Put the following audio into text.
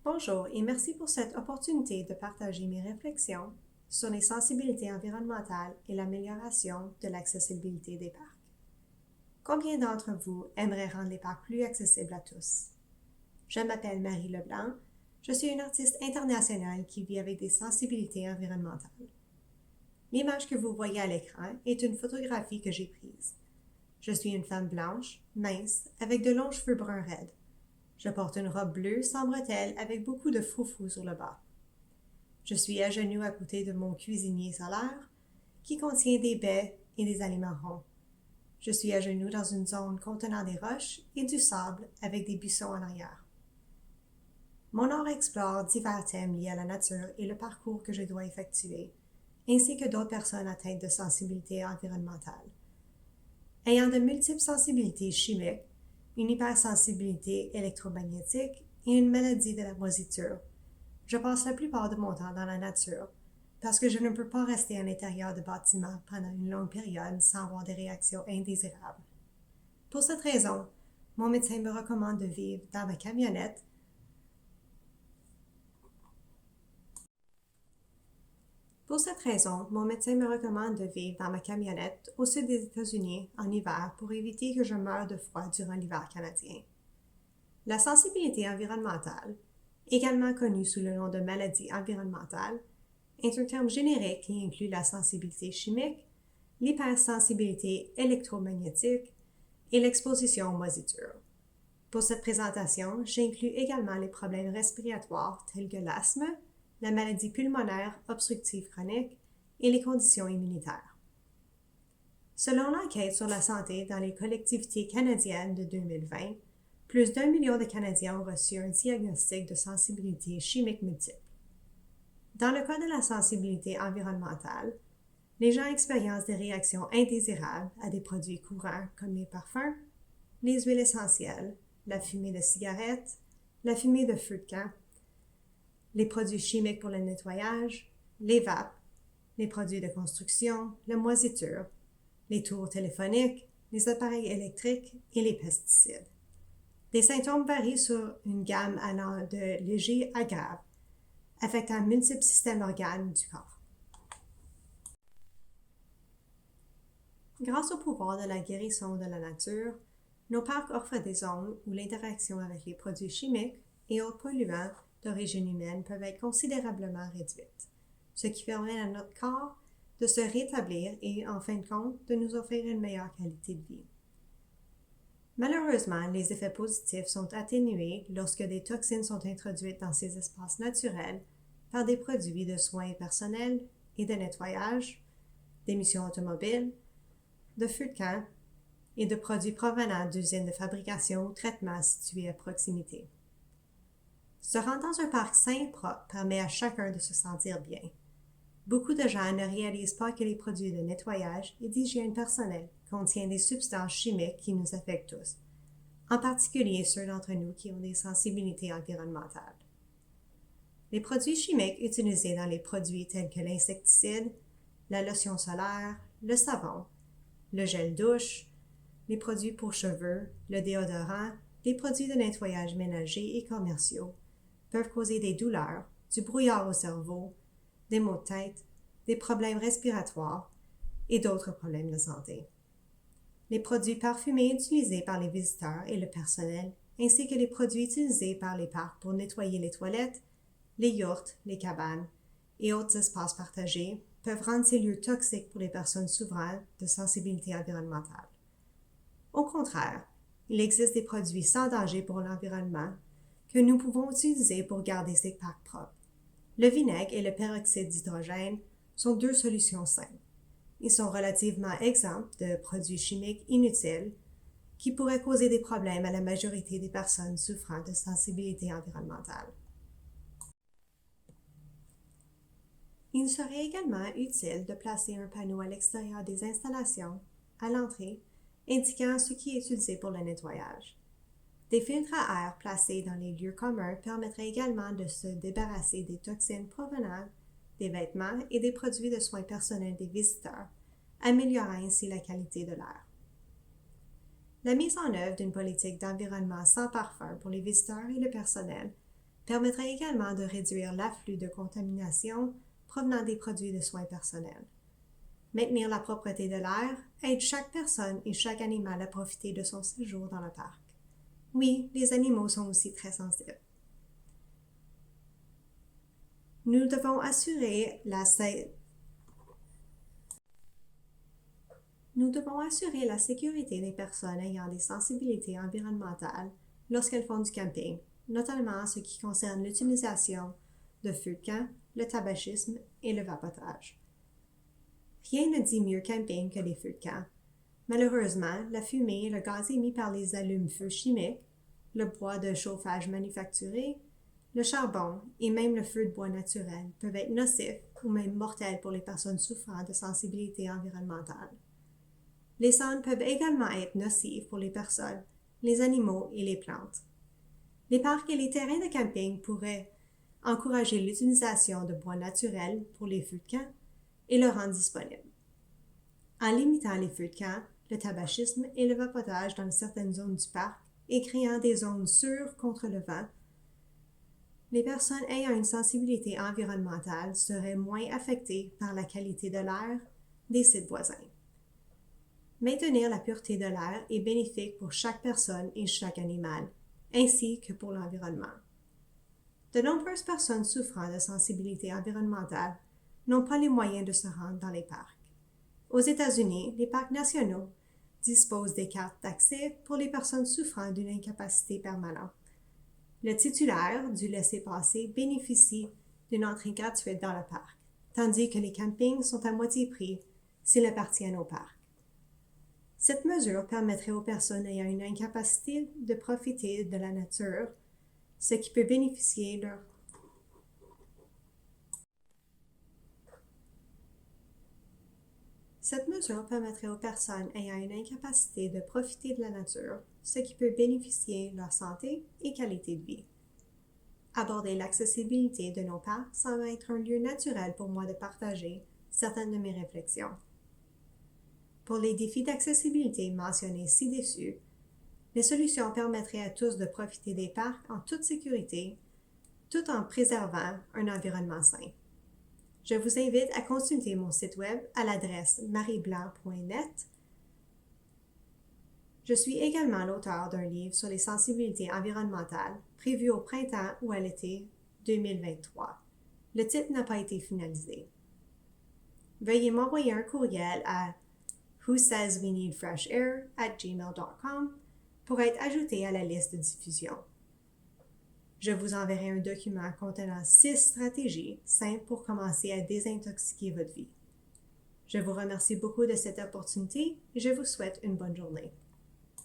Bonjour et merci pour cette opportunité de partager mes réflexions sur les sensibilités environnementales et l'amélioration de l'accessibilité des parcs. Combien d'entre vous aimeraient rendre les parcs plus accessibles à tous? Je m'appelle Marie Leblanc, je suis une artiste internationale qui vit avec des sensibilités environnementales. L'image que vous voyez à l'écran est une photographie que j'ai prise. Je suis une femme blanche, mince, avec de longs cheveux bruns raides. Je porte une robe bleue sans bretelles avec beaucoup de froufrous sur le bas. Je suis à genoux à côté de mon cuisinier solaire qui contient des baies et des aliments ronds. Je suis à genoux dans une zone contenant des roches et du sable avec des buissons en arrière. Mon art explore divers thèmes liés à la nature et le parcours que je dois effectuer, ainsi que d'autres personnes atteintes de sensibilité environnementale. Ayant de multiples sensibilités chimiques, une hypersensibilité électromagnétique et une maladie de la moisiture, je passe la plupart de mon temps dans la nature parce que je ne peux pas rester à l'intérieur de bâtiments pendant une longue période sans avoir des réactions indésirables. Pour cette raison, mon médecin me recommande de vivre dans ma camionnette au sud des États-Unis en hiver pour éviter que je meure de froid durant l'hiver canadien. La sensibilité environnementale, également connue sous le nom de maladie environnementale, est un terme générique qui inclut la sensibilité chimique, l'hypersensibilité électromagnétique et l'exposition aux moisissures. Pour cette présentation, j'inclus également les problèmes respiratoires tels que l'asthme, la maladie pulmonaire obstructive chronique et les conditions immunitaires. Selon l'enquête sur la santé dans les collectivités canadiennes de 2020, plus d'1 million de Canadiens ont reçu un diagnostic de sensibilité chimique multiple. Dans le cas de la sensibilité environnementale, les gens expérimentent des réactions indésirables à des produits courants comme les parfums, les huiles essentielles, la fumée de cigarettes, la fumée de feu de camp, les produits chimiques pour le nettoyage, les vapes, les produits de construction, la moisiture, les tours téléphoniques, les appareils électriques et les pesticides. Les symptômes varient sur une gamme allant de léger à grave, affectant multiples systèmes d'organes du corps. Grâce au pouvoir de la guérison de la nature, nos parcs offrent des zones où l'interaction avec les produits chimiques et autres polluants d'origine humaine peuvent être considérablement réduites, ce qui permet à notre corps de se rétablir et, en fin de compte, de nous offrir une meilleure qualité de vie. Malheureusement, les effets positifs sont atténués lorsque des toxines sont introduites dans ces espaces naturels par des produits de soins personnels et de nettoyage, d'émissions automobiles, de feux de camp et de produits provenant d'usines de fabrication ou traitement situées à proximité. Se rendre dans un parc sain et propre permet à chacun de se sentir bien. Beaucoup de gens ne réalisent pas que les produits de nettoyage et d'hygiène personnelle contiennent des substances chimiques qui nous affectent tous, en particulier ceux d'entre nous qui ont des sensibilités environnementales. Les produits chimiques utilisés dans les produits tels que l'insecticide, la lotion solaire, le savon, le gel douche, les produits pour cheveux, le déodorant, les produits de nettoyage ménager et commerciaux peuvent causer des douleurs, du brouillard au cerveau, des maux de tête, des problèmes respiratoires et d'autres problèmes de santé. Les produits parfumés utilisés par les visiteurs et le personnel, ainsi que les produits utilisés par les parcs pour nettoyer les toilettes, les yourtes, les cabanes et autres espaces partagés peuvent rendre ces lieux toxiques pour les personnes souffrant de sensibilité environnementale. Au contraire, il existe des produits sans danger pour l'environnement que nous pouvons utiliser pour garder ces parcs propres. Le vinaigre et le peroxyde d'hydrogène sont deux solutions simples. Ils sont relativement exempts de produits chimiques inutiles qui pourraient causer des problèmes à la majorité des personnes souffrant de sensibilité environnementale. Il serait également utile de placer un panneau à l'extérieur des installations, à l'entrée, indiquant ce qui est utilisé pour le nettoyage. Des filtres à air placés dans les lieux communs permettraient également de se débarrasser des toxines provenant des vêtements et des produits de soins personnels des visiteurs, améliorant ainsi la qualité de l'air. La mise en œuvre d'une politique d'environnement sans parfum pour les visiteurs et le personnel permettrait également de réduire l'afflux de contamination provenant des produits de soins personnels. Maintenir la propreté de l'air aide chaque personne et chaque animal à profiter de son séjour dans le parc. Oui, les animaux sont aussi très sensibles. Nous devons assurer la sécurité des personnes ayant des sensibilités environnementales lorsqu'elles font du camping, notamment en ce qui concerne l'utilisation de feux de camp, le tabagisme et le vapotage. Rien ne dit mieux camping que les feux de camp. Malheureusement, la fumée et le gaz émis par les allumes-feux chimiques, le bois de chauffage manufacturé, le charbon et même le feu de bois naturel peuvent être nocifs ou même mortels pour les personnes souffrant de sensibilité environnementale. Les cendres peuvent également être nocives pour les personnes, les animaux et les plantes. Les parcs et les terrains de camping pourraient encourager l'utilisation de bois naturels pour les feux de camp et le rendre disponible. En limitant les feux de camp, le tabagisme et le vapotage dans certaines zones du parc et créant des zones sûres contre le vent, les personnes ayant une sensibilité environnementale seraient moins affectées par la qualité de l'air des sites voisins. Maintenir la pureté de l'air est bénéfique pour chaque personne et chaque animal, ainsi que pour l'environnement. De nombreuses personnes souffrant de sensibilité environnementale n'ont pas les moyens de se rendre dans les parcs. Aux États-Unis, les parcs nationaux disposent des cartes d'accès pour les personnes souffrant d'une incapacité permanente. Le titulaire du laissez-passer bénéficie d'une entrée gratuite dans le parc, tandis que les campings sont à moitié prix s'ils appartiennent au parc. Cette mesure permettrait aux personnes ayant une incapacité de profiter de la nature, ce qui peut bénéficier leur Cette mesure permettrait aux personnes ayant une incapacité de profiter de la nature, ce qui peut bénéficier leur santé et qualité de vie. Aborder l'accessibilité de nos parcs semble être un lieu naturel pour moi de partager certaines de mes réflexions. Pour les défis d'accessibilité mentionnés ci-dessus, les solutions permettraient à tous de profiter des parcs en toute sécurité, tout en préservant un environnement sain. Je vous invite à consulter mon site web à l'adresse marieblanc.net. Je suis également l'auteur d'un livre sur les sensibilités environnementales prévu au printemps ou à l'été 2023. Le titre n'a pas été finalisé. Veuillez m'envoyer un courriel à whosaysweneedfreshair@gmail.com pour être ajouté à la liste de diffusion. Je vous enverrai un document contenant 6 stratégies simples pour commencer à désintoxiquer votre vie. Je vous remercie beaucoup de cette opportunité et je vous souhaite une bonne journée.